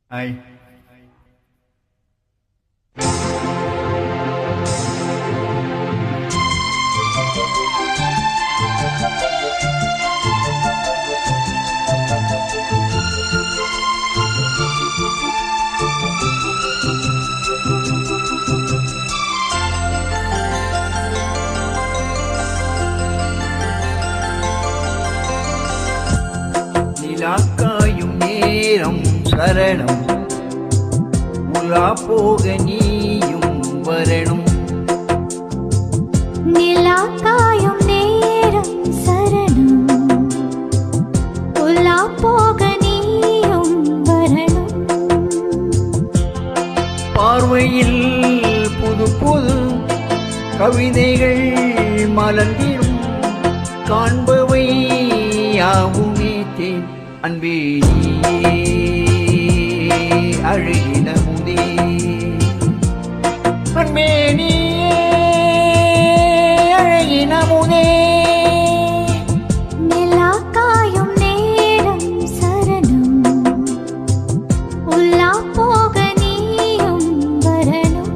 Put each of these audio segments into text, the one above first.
Ai. நிலாக்காயும் நேரம் சரணம், உலா போக நீயும் வரணும். நிலாக்காயும் நேரம் சரணம், உலா போக நீயும் வரணும். பார்வையில் புது புது கவிதைகள் மலர்ந்திடும், காண்பவை யாவுமே தேன். அன்பே நீயே அழகின முதே, அன்பே நீயே அழகின முதே. நிலாக்காயும் நேரம் சரணம், உலா போக நீயும் வரணும்.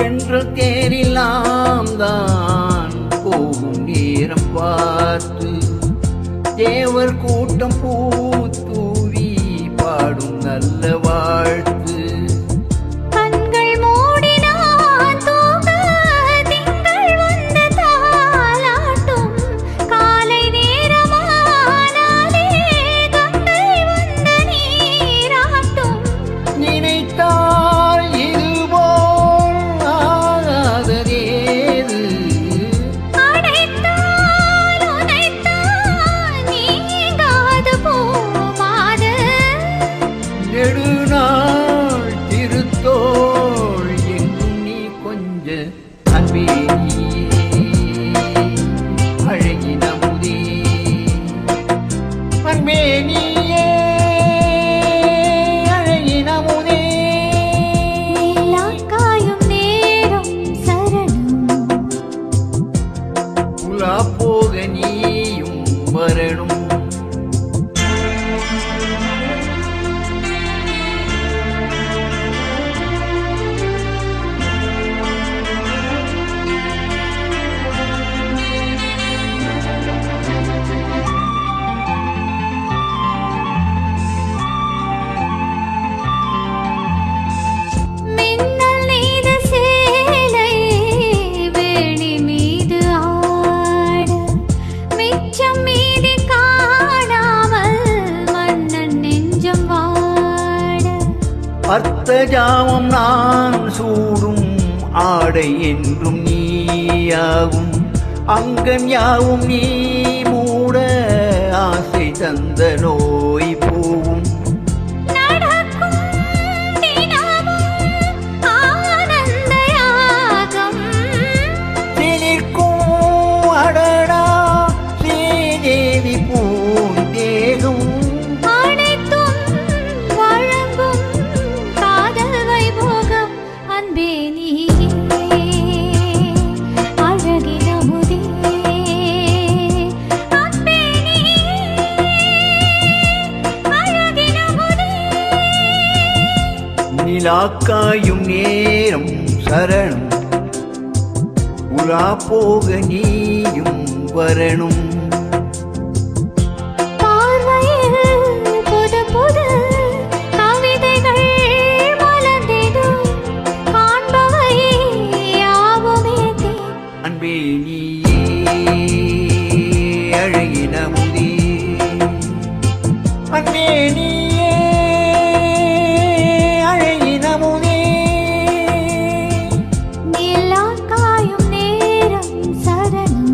என்ற தேரிலாம் தான் போகும் நேரம் பார்த்து, தேவர் கூட்டம் பூத்தூவி பாடும் நல்ல வாழ்த்து. கண்கள் மூடினான் தூங்க திங்கள் வந்து தாலாட்டும், காலை நேரமானாலே கங்கை வந்து நீராட்டும். நினைத்தால் இதுபோல் ஆகாததேது, அடைத்தால் உதைத்தால் நீங்காது போமாது. நெடுநாள் திருத்தோள் எங்கும் நீ கொஞ்ச. அன்பே நீயே அழகின முதே, அன்பே நீயே அழகின முதே. நிலாக்காயும் நேரம் சரணம், உலா போக நீயும் வரணும். மின்னல் நீத சேலை வேணி மீது ஆட, மிச்சம் மீதி காணாமல் மன்னன் நெஞ்சம் வாட. அர்த்த ஜாமம் நான் சூடும் ஆடை என்றும் நீயாகும், அங்கம் யாவும் நீ மூட ஆசை தந்த நோய் போவும். நடக்கும் தினமும் ஆனந்த யாகம், தினிற்கும் அடடா ஸ்ரீதேவி பூந்தேகம். அனைத்தும் வழங்கும் காதல் வைபோகம். அன்பே நீயே அழகின முதே, அன்பே நீயே அழகின முதே. நிலாக்காயும் நேரம் சரணம், உலா போக நீயும் வரணும். பார்வையில் புது புது கவிதைகள் மலர்ந்திடும், காண்பவை யாவுமே தேன். அன்பே நீயே அழகின முதே, அன்பே நீயே அழகின முதே. நிலாக்காயும் நேரம் சரணம்,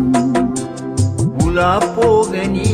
உலா போக நீ